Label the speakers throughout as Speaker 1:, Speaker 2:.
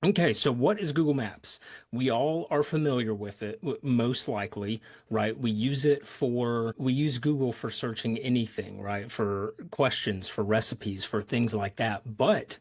Speaker 1: Okay, so what is Google Maps? We all are familiar with it, most likely, right? We use Google for searching anything, right? For questions, for recipes, for things like that. But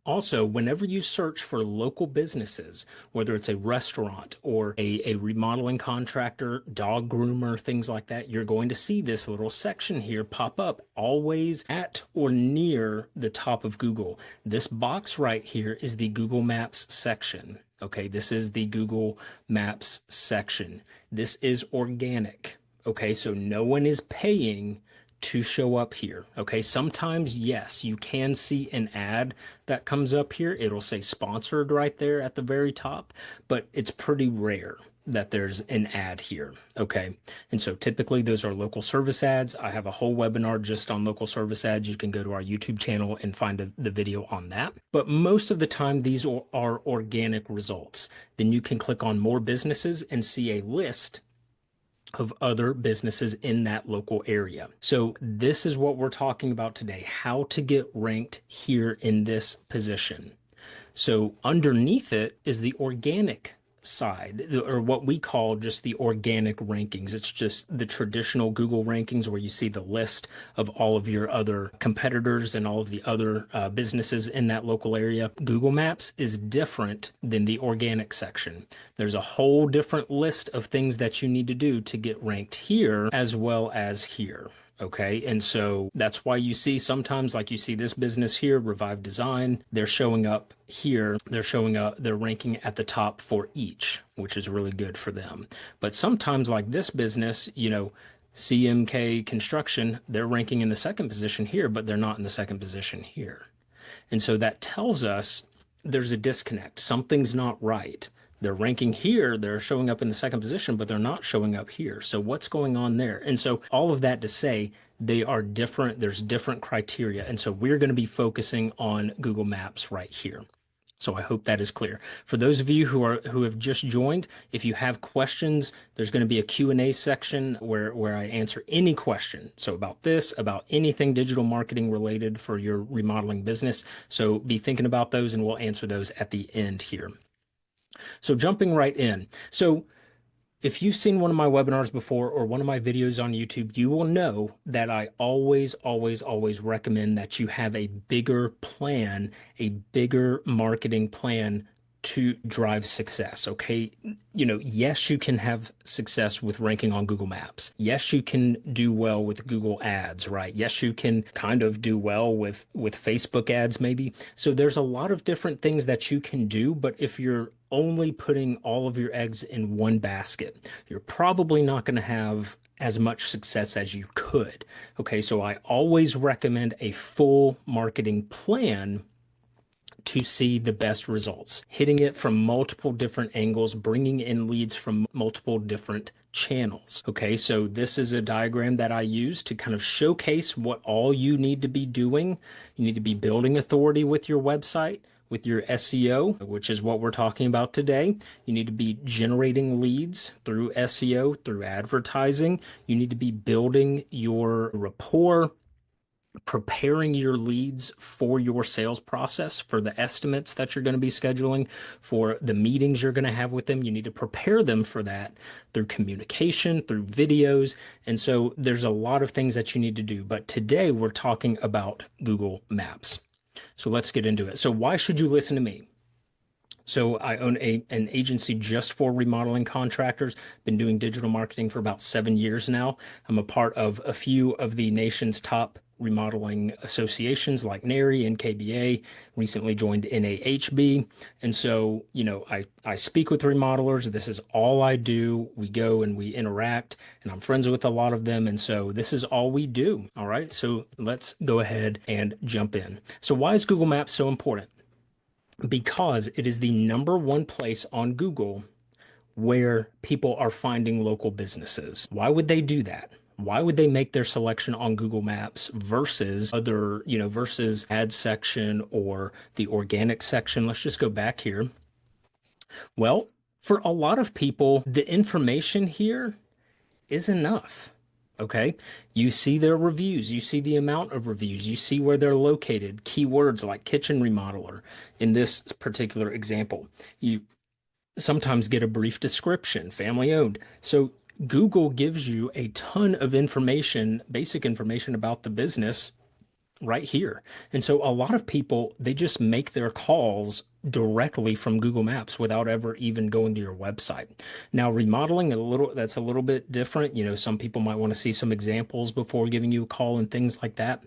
Speaker 1: also, whenever you search for local businesses, whether it's a restaurant or a remodeling contractor, dog groomer, things like that, you're going to see this little section here pop up always at or near the top of Google. This box right here is the Google Maps section. Okay, this is the Google Maps section. This is organic. Okay, so no one is paying to show up here. Okay, sometimes, yes, you can see an ad that comes up here. It'll say sponsored right there at the very top, but it's pretty rare that there's an ad here. Okay, and so typically those are local service ads. I have a whole webinar just on local service ads. You can go to our YouTube channel and find the video on that. But most of the time, these are organic results. Then you can click on more businesses and see a list of other businesses in that local area. So this is what we're talking about today, how to get ranked here in this position. So underneath it is the organic side, or what we call just the organic rankings. It's just the traditional Google rankings where you see the list of all of your other competitors and all of the other businesses in that local area. Google Maps is different than the organic section. There's a whole different list of things that you need to do to get ranked here as well as here. Okay. And so that's why you see sometimes, like you see this business here, Revive Design, they're showing up here. They're showing up, they're ranking at the top for each, which is really good for them. But sometimes, like this business, CMK Construction, they're ranking in the second position here, but they're not in the second position here. And so that tells us there's a disconnect. Something's not right. They're ranking here, they're showing up in the second position, but they're not showing up here. So what's going on there? And so all of that to say they are different. There's different criteria. And so we're going to be focusing on Google Maps right here. So I hope that is clear. For those of you who have just joined, if you have questions, there's going to be a Q&A section where I answer any question. So about this, about anything digital marketing related for your remodeling business. So be thinking about those and we'll answer those at the end here. So jumping right in. So if you've seen one of my webinars before or one of my videos on YouTube, you will know that I always, always, always recommend that you have a bigger plan, a bigger marketing plan to drive success. Okay. Yes, you can have success with ranking on Google Maps. Yes, you can do well with Google ads, right? Yes, you can kind of do well with Facebook ads, maybe. So there's a lot of different things that you can do, but if you're only putting all of your eggs in one basket, you're probably not going to have as much success as you could. Okay. So I always recommend a full marketing plan to see the best results, hitting it from multiple different angles, bringing in leads from multiple different channels. Okay, so this is a diagram that I use to kind of showcase what all you need to be doing. You need to be building authority with your website, with your SEO, which is what we're talking about today. You need to be generating leads through SEO, through advertising. You need to be building your rapport, preparing your leads for your sales process, for the estimates that you're going to be scheduling, for the meetings you're going to have with them. You need to prepare them for that through communication, through videos. And so there's a lot of things that you need to do. But today we're talking about Google Maps. So let's get into it. So why should you listen to me? So I own an agency just for remodeling contractors. Been doing digital marketing for about 7 years now. I'm a part of a few of the nation's top remodeling associations like NARI and KBA. Recently joined NAHB. And so, I speak with remodelers. This is all I do. We go and we interact, and I'm friends with a lot of them. And so this is all we do. All right. So let's go ahead and jump in. So why is Google Maps so important? Because it is the number one place on Google where people are finding local businesses. Why would they do that? Why would they make their selection on Google Maps versus versus ad section or the organic section? Let's just go back here. Well, for a lot of people, the information here is enough. Okay. You see their reviews, you see the amount of reviews, you see where they're located, keywords like kitchen remodeler in this particular example. You sometimes get a brief description, family owned. So Google gives you a ton of information, basic information about the business right here. And so a lot of people, they just make their calls directly from Google Maps without ever even going to your website. Now, remodeling that's a little bit different. Some people might want to see some examples before giving you a call and things like that.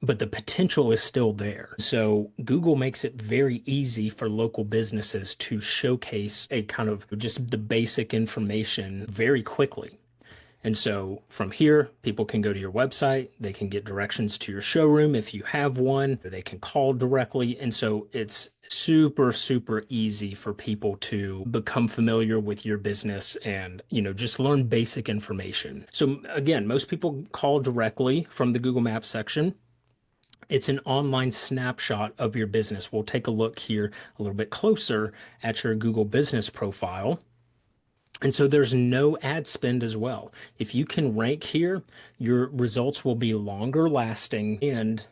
Speaker 1: But the potential is still there. So Google makes it very easy for local businesses to showcase a kind of just the basic information very quickly. And so from here, people can go to your website, they can get directions to your showroom if you have one, they can call directly. And so it's super, super easy for people to become familiar with your business and, just learn basic information. So again, most people call directly from the Google Maps section. It's an online snapshot of your business. We'll take a look here a little bit closer at your Google business profile. And so there's no ad spend as well. If you can rank here, your results will be longer lasting and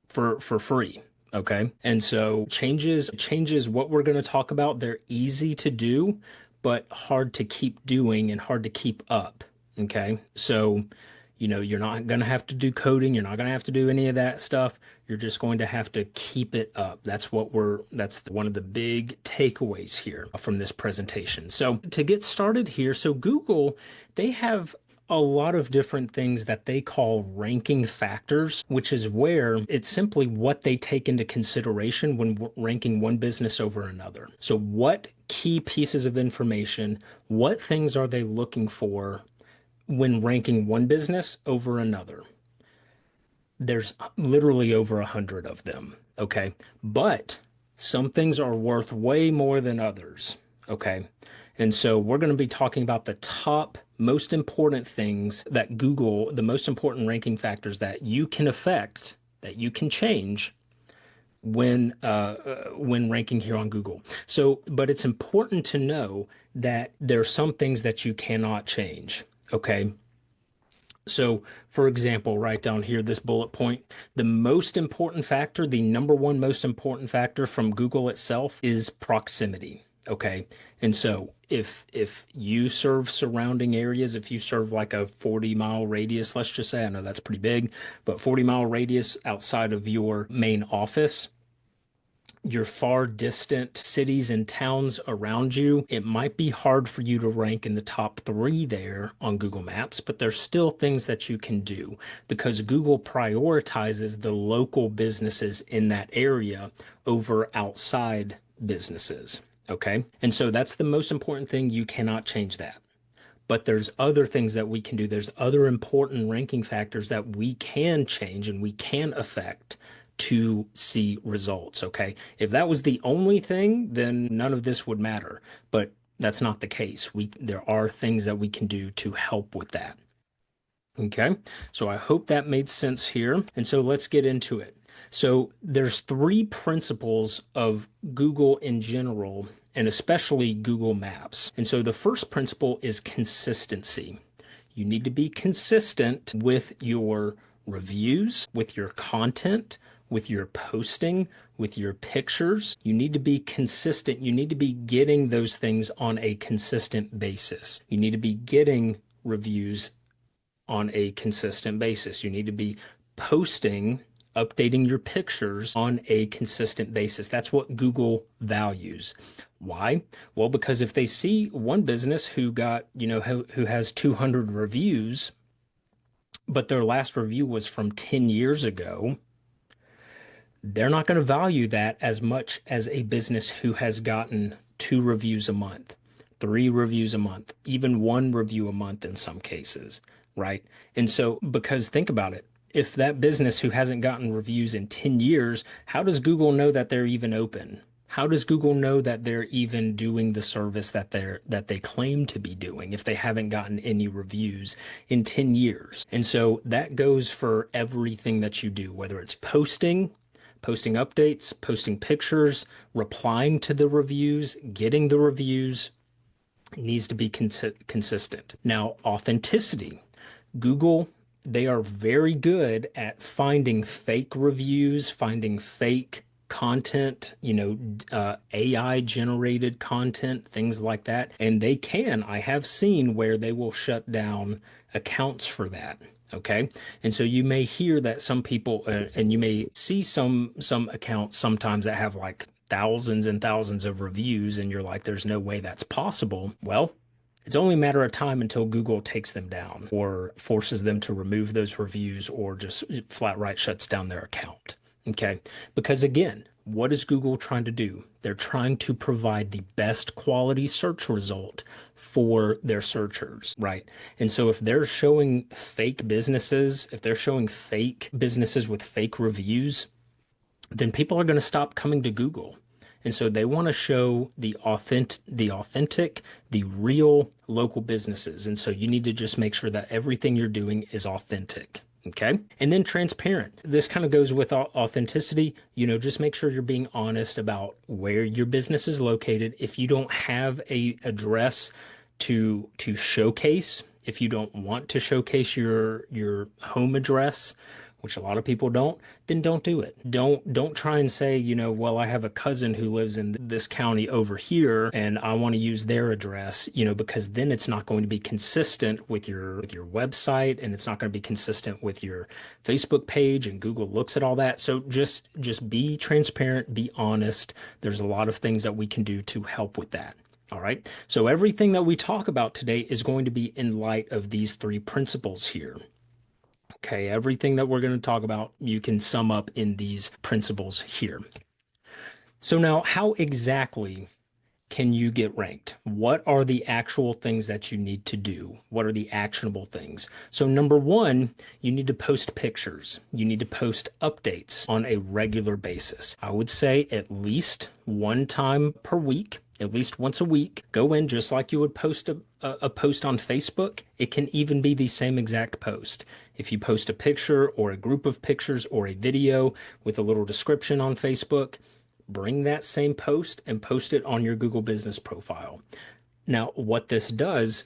Speaker 1: for free. Okay. And so changes what we're going to talk about. They're easy to do, but hard to keep doing and hard to keep up. Okay. So, you're not going to have to do coding. You're not going to have to do any of that stuff. You're just going to have to keep it up. That's one of the big takeaways here from this presentation. So to get started here, so Google, they have a lot of different things that they call ranking factors, which is where it's simply what they take into consideration when ranking one business over another. So what key pieces of information, what things are they looking for when ranking one business over another? There's literally over 100 of them. Okay. But some things are worth way more than others. Okay. And so we're going to be talking about the top most important things that Google, the most important ranking factors that you can affect, that you can change when ranking here on Google. So, but it's important to know that there are some things that you cannot change. Okay. So, for example, right down here, this bullet point, the most important factor, the number one most important factor from Google itself is proximity. Okay. And so if you serve surrounding areas, if you serve like a 40-mile radius, let's just say, I know that's pretty big, but 40-mile radius outside of your main office, your far distant cities and towns around you, it might be hard for you to rank in the top 3 there on Google Maps, but there's still things that you can do because Google prioritizes the local businesses in that area over outside businesses. Okay. And so that's the most important thing. You cannot change that. But there's other things that we can do. There's other important ranking factors that we can change and we can affect to see results. Okay. If that was the only thing, then none of this would matter. But that's not the case. There are things that we can do to help with that. Okay. So I hope that made sense here. And so let's get into it. So there's 3 principles of Google in general, and especially Google Maps. And so the first principle is consistency. You need to be consistent with your reviews, with your content, with your posting, with your pictures. You need to be consistent. You need to be getting those things on a consistent basis. You need to be getting reviews on a consistent basis. You need to be posting, updating your pictures on a consistent basis. That's what Google values. Why? Well, because if they see one business who has 200 reviews, but their last review was from 10 years ago, they're not going to value that as much as a business who has gotten 2 reviews a month, 3 reviews a month, even 1 review a month in some cases, right? And so, because think about it, if that business who hasn't gotten reviews in 10 years, how does Google know that they're even open? How does Google know that they're even doing the service that they claim to be doing if they haven't gotten any reviews in 10 years? And so that goes for everything that you do, whether it's posting updates, posting pictures, replying to the reviews, getting the reviews. It needs to be consistent. Now, authenticity. Google, they are very good at finding fake reviews, finding fake content, AI generated content, things like that. And I have seen where they will shut down accounts for that. Okay. And so you may hear that some people, and you may see some accounts sometimes that have like thousands and thousands of reviews, and you're like, there's no way that's possible. Well, it's only a matter of time until Google takes them down or forces them to remove those reviews or just flat right shuts down their account. Okay. Because again, what is Google trying to do? They're trying to provide the best quality search result for their searchers, right? And so if they're showing fake businesses, if they're showing fake businesses with fake reviews, then people are going to stop coming to Google. And so they want to show the real local businesses. And so you need to just make sure that everything you're doing is authentic. Okay. And then transparent. This kind of goes with authenticity. Just make sure you're being honest about where your business is located. If you don't have a address to showcase, if you don't want to showcase your home address, which a lot of people don't, then don't do it. Don't try and say, well, I have a cousin who lives in this county over here and I want to use their address, because then it's not going to be consistent with your website, and it's not going to be consistent with your Facebook page, and Google looks at all that. So just be transparent, be honest. There's a lot of things that we can do to help with that. All right. So everything that we talk about today is going to be in light of these three principles here. Okay, everything that we're going to talk about, you can sum up in these principles here. So now, how exactly can you get ranked? What are the actual things that you need to do? What are the actionable things? So number one, you need to post pictures. You need to post updates on a regular basis. I would say at least one time per week. At least once a week, go in just like you would post a post on Facebook. It can even be the same exact post. If you post a picture or a group of pictures or a video with a little description on Facebook, bring that same post and post it on your Google business profile. Now, what this does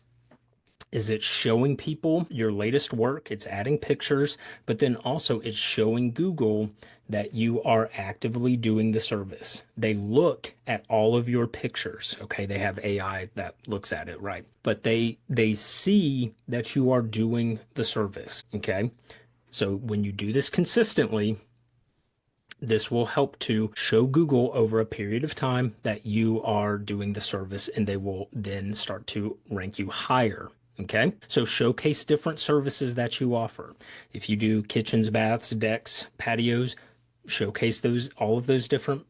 Speaker 1: is it's showing people your latest work, it's adding pictures, but then also it's showing Google that you are actively doing the service. They look at all of your pictures, okay? They have AI that looks at it, right? But they see that you are doing the service, okay? So when you do this consistently, this will help to show Google over a period of time that you are doing the service, and they will then start to rank you higher. Okay, so showcase different services that you offer. If you do kitchens, baths, decks, patios, showcase all of those different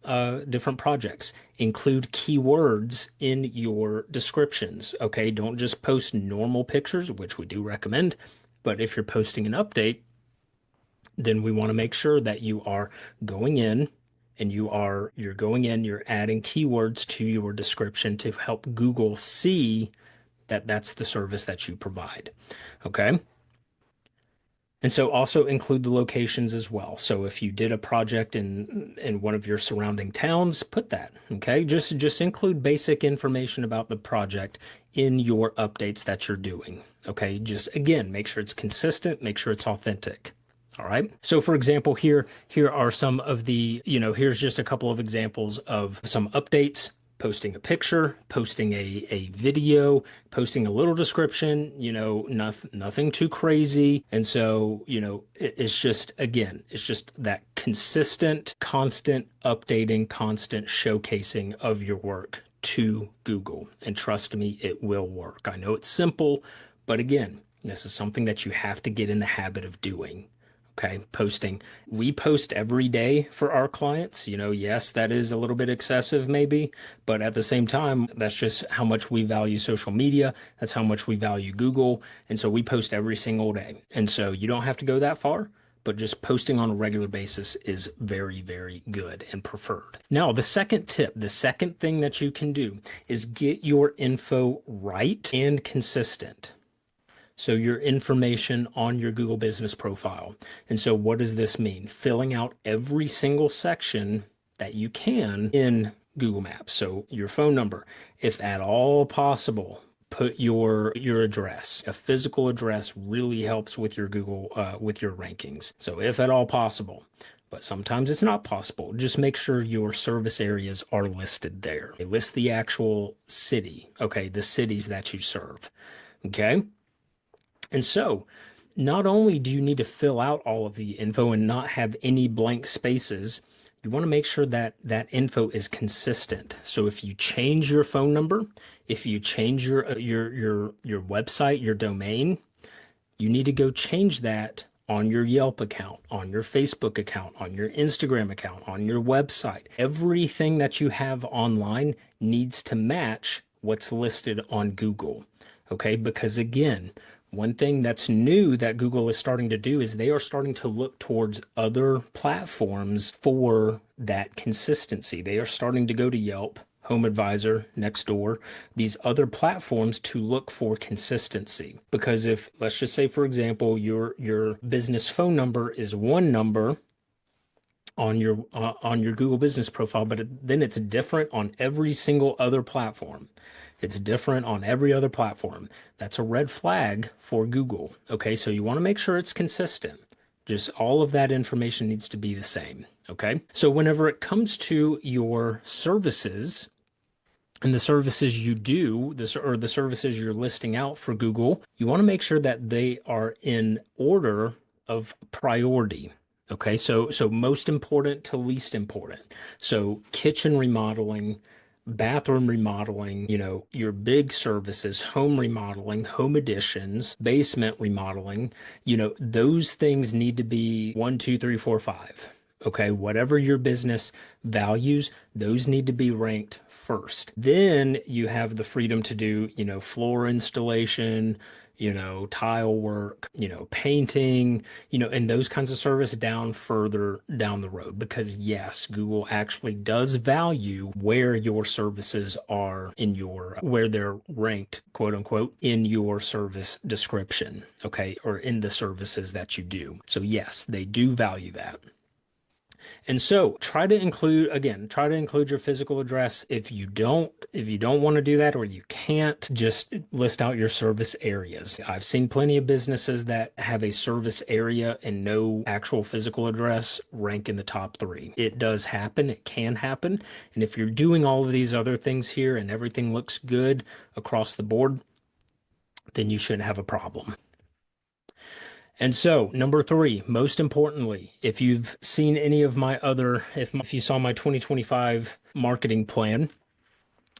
Speaker 1: projects. Include keywords in your descriptions. Okay, don't just post normal pictures, which we do recommend, but if you're posting an update, then we want to make sure that you are going in and you're adding keywords to your description to help Google see that that's the service that you provide. Okay. And so also include the locations as well. So if you did a project in one of your surrounding towns, put that. Okay. Just include basic information about the project in your updates that you're doing. Okay. Just again, make sure it's consistent, make sure it's authentic. All right. So for example, here are some of here's just a couple of examples of some updates. Posting a picture, posting a video, posting a little description, nothing too crazy. And so, it's just that consistent, constant updating, constant showcasing of your work to Google. And trust me, it will work. I know it's simple, but again, this is something that you have to get in the habit of doing. Okay, posting. We post every day for our clients. Yes, that is a little bit excessive maybe, but at the same time, that's just how much we value social media. That's how much we value Google. And so we post every single day. And so you don't have to go that far, but just posting on a regular basis is very, very good and preferred. Now, the second tip, the second thing that you can do is get your info right and consistent. So your information on your Google business profile. And so what does this mean? Filling out every single section that you can in Google Maps. So your phone number, if at all possible, put your address. A physical address really helps with your Google with your rankings. So if at all possible, but sometimes it's not possible, just make sure your service areas are listed there. List the actual city, okay, the cities that you serve. Okay. And so not only do you need to fill out all of the info and not have any blank spaces, you want to make sure that that info is consistent. So if you change your phone number, if you change your website, your domain, you need to go change that on your Yelp account, on your Facebook account, on your Instagram account, on your website. Everything that you have online needs to match what's listed on Google. Okay, because again, one thing that's new that Google is starting to do is they are starting to look towards other platforms for that consistency. They are starting to go to Yelp, Home Advisor, Nextdoor, these other platforms to look for consistency. Because if, let's just say, for example, your business phone number is one number on your Google business profile, but then it's different on every single other platform. It's different on every other platform. That's a red flag for Google. Okay, so you want to make sure it's consistent. Just all of that information needs to be the same. Okay, so whenever it comes to your services, and the services you do, or the services you're listing out for Google, you want to make sure that they are in order of priority. Okay, so most important to least important. So kitchen remodeling, bathroom remodeling, your big services, home remodeling, home additions, basement remodeling, those things need to be one, two, three, four, five. Okay, whatever your business values, those need to be ranked first. Then you have the freedom to do, floor installation, tile work, painting, and those kinds of service down further down the road. Because yes, Google actually does value where your services are where they're ranked, quote unquote, in your service description, okay, or in the services that you do. So yes, they do value that. And so try to include your physical address. If you don't want to do that or you can't, just list out your service areas. I've seen plenty of businesses that have a service area and no actual physical address rank in the top three. It does happen. It can happen. And if you're doing all of these other things here and everything looks good across the board, then you shouldn't have a problem. And so, number three, most importantly, if you've seen any of if you saw my 2025 marketing plan,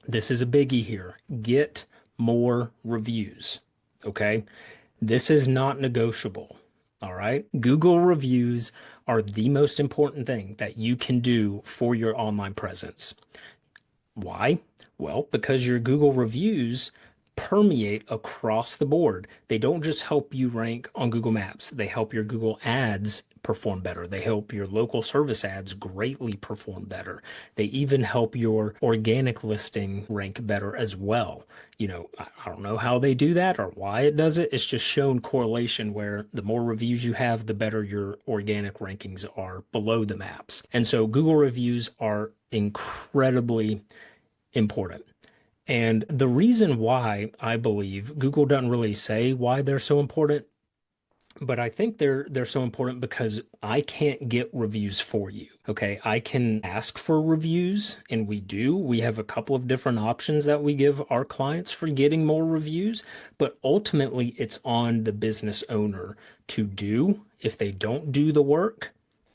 Speaker 1: this is a biggie here. Get more reviews. Okay. This is not negotiable. All right. Google reviews are the most important thing that you can do for your online presence. Why? Well, because your Google reviews permeate across the board. They don't just help you rank on Google Maps, they help your Google ads perform better. They help your local service ads greatly perform better. They even help your organic listing rank better as well. I don't know how they do that or why it does it. It's just shown correlation where the more reviews you have, the better your organic rankings are below the maps. And so Google reviews are incredibly important. And the reason why I believe Google doesn't really say why they're so important, but I think they're so important because I can't get reviews for you. Okay, I can ask for reviews, and we do. We have a couple of different options that we give our clients for getting more reviews, but ultimately it's on the business owner to do. If they don't do the work,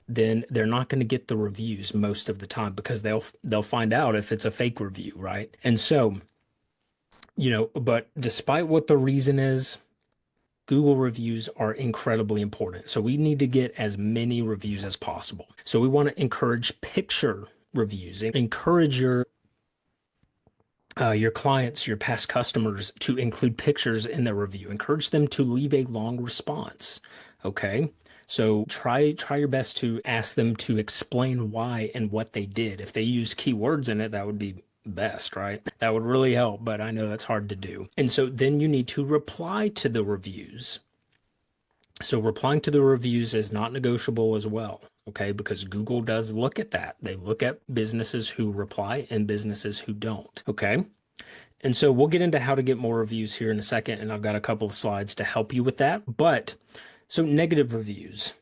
Speaker 1: then they're not going to get the reviews most of the time because they'll find out if it's a fake review, right? And so, but despite what the reason is, Google reviews are incredibly important. So we need to get as many reviews as possible. So we want to encourage picture reviews and encourage your clients, your past customers to include pictures in their review. Encourage them to leave a long response. Okay. So try your best to ask them to explain why and what they did. If they use keywords in it, that would be best, right? That would really help, but I know that's hard to do. And so then you need to reply to the reviews. So replying to the reviews is not negotiable as well, okay? Because Google does look at that. They look at businesses who reply and businesses who don't, okay? And so we'll get into how to get more reviews here in a second, and I've got a couple of slides to help you with that. But so negative reviews,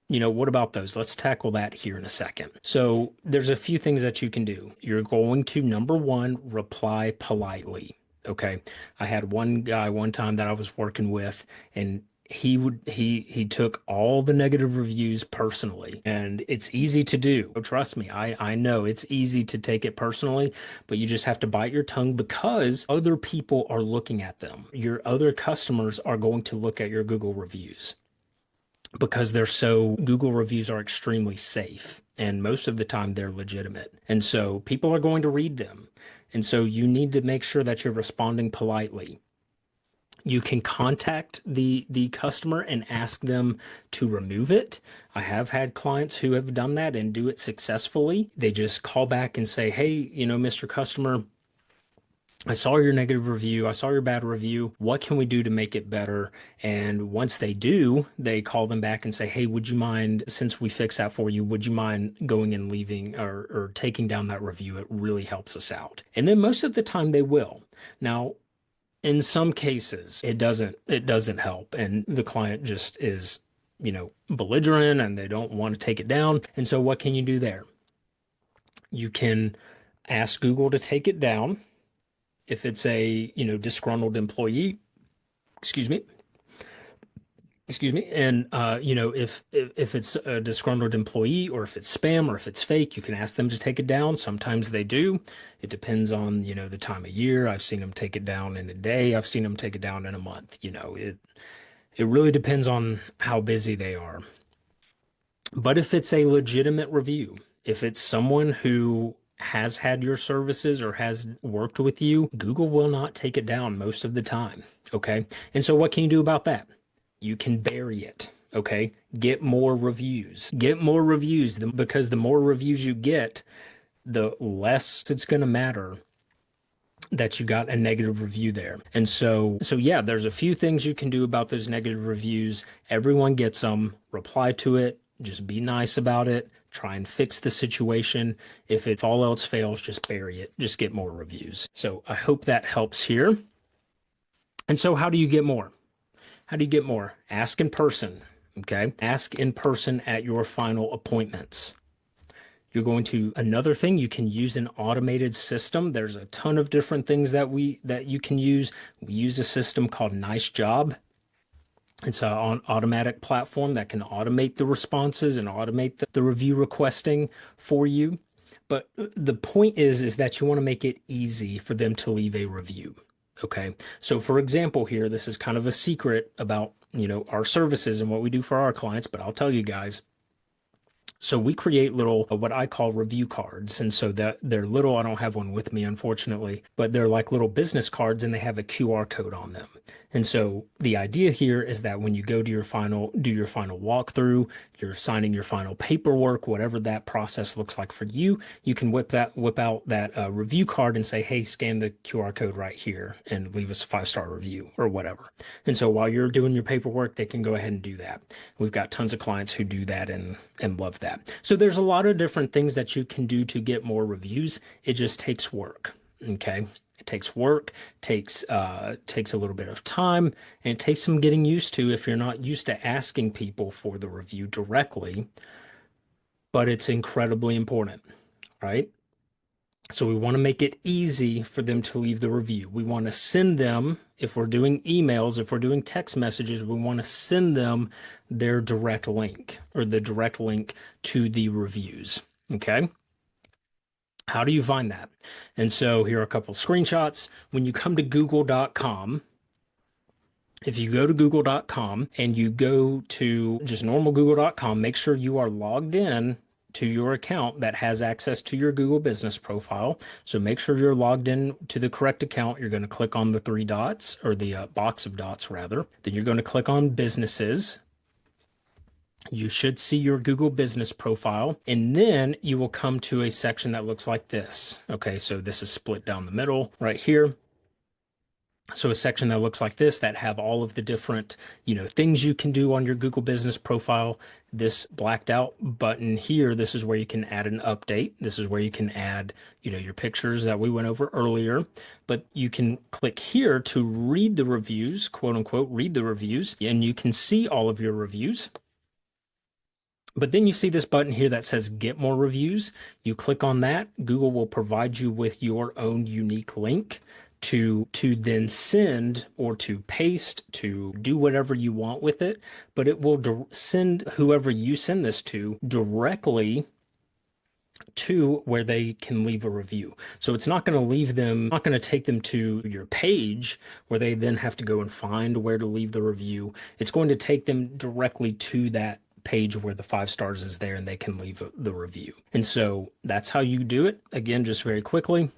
Speaker 1: what about those? Let's tackle that here in a second. So there's a few things that you can do. You're going to, number one, reply politely. Okay. I had one guy one time that I was working with, and he took all the negative reviews personally, and it's easy to do. Trust me, I know it's easy to take it personally, but you just have to bite your tongue because other people are looking at them. Your other customers are going to look at your Google reviews because Google reviews are extremely safe, and most of the time they're legitimate. And so people are going to read them. And so you need to make sure that you're responding politely. You can contact the customer and ask them to remove it. I have had clients who have done that and do it successfully. They just call back and say, "Hey, Mr. Customer, I saw your negative review. I saw your bad review. What can we do to make it better?" And once they do, they call them back and say, "Hey, would you mind, since we fixed that for you, would you mind going and leaving or taking down that review? It really helps us out." And then most of the time they will. Now, in some cases, it doesn't help, and the client just is, belligerent and they don't want to take it down. And so what can you do there? You can ask Google to take it down. If it's a, disgruntled employee, excuse me, and if it's a disgruntled employee, or if it's spam, or if it's fake, you can ask them to take it down. Sometimes they do. It depends on, the time of year. I've seen them take it down in a day. I've seen them take it down in a month. It really depends on how busy they are. But if it's a legitimate review, if it's someone who has had your services or has worked with you, Google will not take it down most of the time. Okay. And so what can you do about that? You can bury it. Okay. Get more reviews. Get more reviews because the more reviews you get, the less it's going to matter that you got a negative review there. And so yeah, there's a few things you can do about those negative reviews. Everyone gets them. Reply to it. Just be nice about it. Try and fix the situation. If all else fails, just bury it. Just get more reviews. So I hope that helps here. And so how do you get more? How do you get more? Ask in person. Okay. Ask in person at your final appointments. Another thing, you can use an automated system. There's a ton of different things that you can use. We use a system called Nice Job. It's an automatic platform that can automate the responses and automate the review requesting for you. But the point is that you want to make it easy for them to leave a review. Okay. So for example, here, this is kind of a secret about, our services and what we do for our clients, but I'll tell you guys. So we create little, what I call review cards. And so that they're little, I don't have one with me, unfortunately, but they're like little business cards and they have a QR code on them. And so the idea here is that when you go to do your final walkthrough, you're signing your final paperwork, whatever that process looks like for you, you can whip out that review card and say, "Hey, scan the QR code right here and leave us a 5-star review," or whatever. And so while you're doing your paperwork, they can go ahead and do that. We've got tons of clients who do that and love that. So there's a lot of different things that you can do to get more reviews. It just takes work. Okay. It takes work, takes a little bit of time, and it takes some getting used to if you're not used to asking people for the review directly, but it's incredibly important, right? So we want to make it easy for them to leave the review. We want to send them, if we're doing emails, if we're doing text messages, we want to send them their direct link or the direct link to the reviews. Okay. How do you find that? And so here are a couple screenshots. When you come to google.com, if you go to google.com and you go to just normal google.com, make sure you are logged in to your account that has access to your Google business profile. So make sure you're logged in to the correct account. You're going to click on the 3 dots, or the box of dots rather. Then you're going to click on businesses. You should see your Google business profile, and then you will come to a section that looks like this. Okay, so this is split down the middle right here. So a section that looks like this that have all of the different, things you can do on your Google Business profile. This blacked out button here, this is where you can add an update. This is where you can add, your pictures that we went over earlier. But you can click here to read the reviews, quote unquote, read the reviews, and you can see all of your reviews. But then you see this button here that says get more reviews. You click on that. Google will provide you with your own unique link to then send or to paste, to do whatever you want with it. But it will send whoever you send this to directly to where they can leave a review. So it's not going to not going to take them to your page where they then have to go and find where to leave the review. It's going to take them directly to that page where the 5 stars is there and they can leave the review. And so that's how you do it. Again, just very quickly,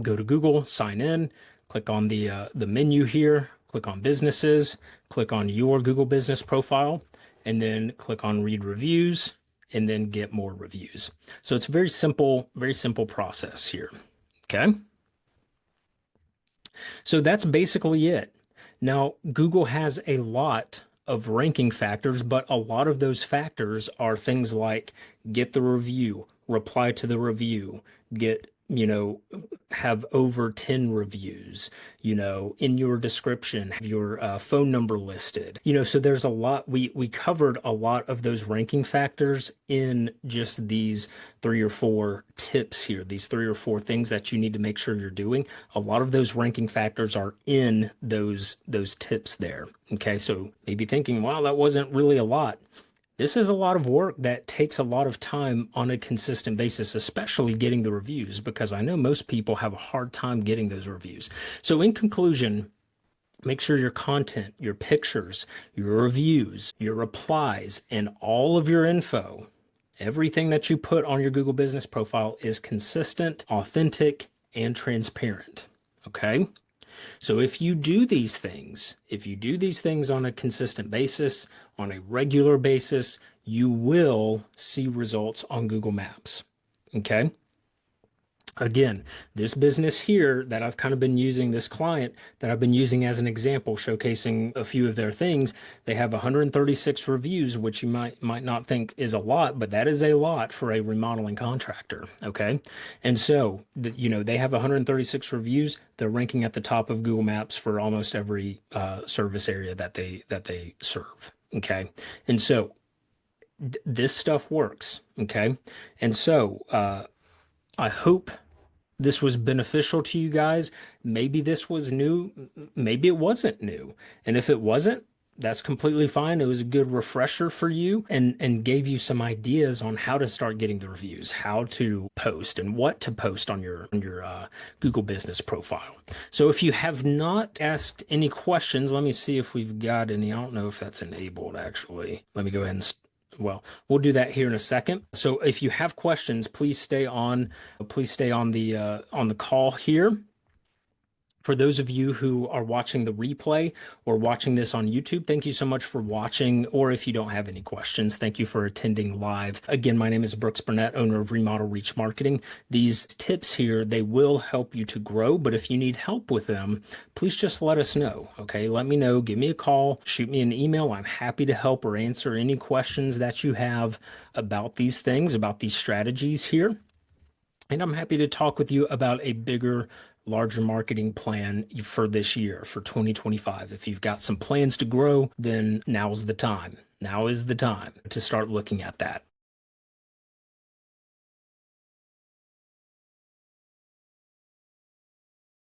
Speaker 1: go to Google, sign in, click on the menu here, click on businesses, click on your Google business profile, and then click on read reviews, and then get more reviews. So it's a very simple process here. Okay. So that's basically it. Now, Google has a lot of ranking factors, but a lot of those factors are things like get the review, reply to the review, get, have over 10 reviews, in your description, have your phone number listed, so there's a lot. We covered a lot of those ranking factors in just these 3 or 4 tips here, these 3 or 4 things that you need to make sure you're doing. A lot of those ranking factors are in those tips there. Okay, so maybe thinking, wow, that wasn't really a lot. This is a lot of work that takes a lot of time on a consistent basis, especially getting the reviews, because I know most people have a hard time getting those reviews. So in conclusion, make sure your content, your pictures, your reviews, your replies, and all of your info, everything that you put on your Google business profile is consistent, authentic, and transparent. Okay? So if you do these things, on a consistent basis, on a regular basis, you will see results on Google Maps. Okay. Again, this business here that I've kind of been using, this client that I've been using as an example, showcasing a few of their things, they have 136 reviews, which you might not think is a lot, but that is a lot for a remodeling contractor. Okay. And so, they have 136 reviews. They're ranking at the top of Google Maps for almost every service area that they serve. Okay. And so this stuff works. Okay. And so, I hope this was beneficial to you guys. Maybe this was new, maybe it wasn't new. And if it wasn't, that's completely fine. It was a good refresher for you and gave you some ideas on how to start getting the reviews, how to post and what to post on your Google business profile. So if you have not asked any questions, let me see if we've got any. I don't know if that's enabled actually. Let me go ahead and we'll do that here in a second. So if you have questions, please stay on the call here. For those of you who are watching the replay or watching this on YouTube, thank you so much for watching. Or if you don't have any questions, thank you for attending live. Again, my name is Brooks Burnett, owner of Remodel Reach Marketing. These tips here, they will help you to grow, but if you need help with them, please just let us know. Okay, let me know. Give me a call, shoot me an email. I'm happy to help or answer any questions that you have about these things, about these strategies here. And I'm happy to talk with you about a bigger, larger marketing plan for this year, for 2025. If you've got some plans to grow, then now's the time. Now is the time to start looking at that.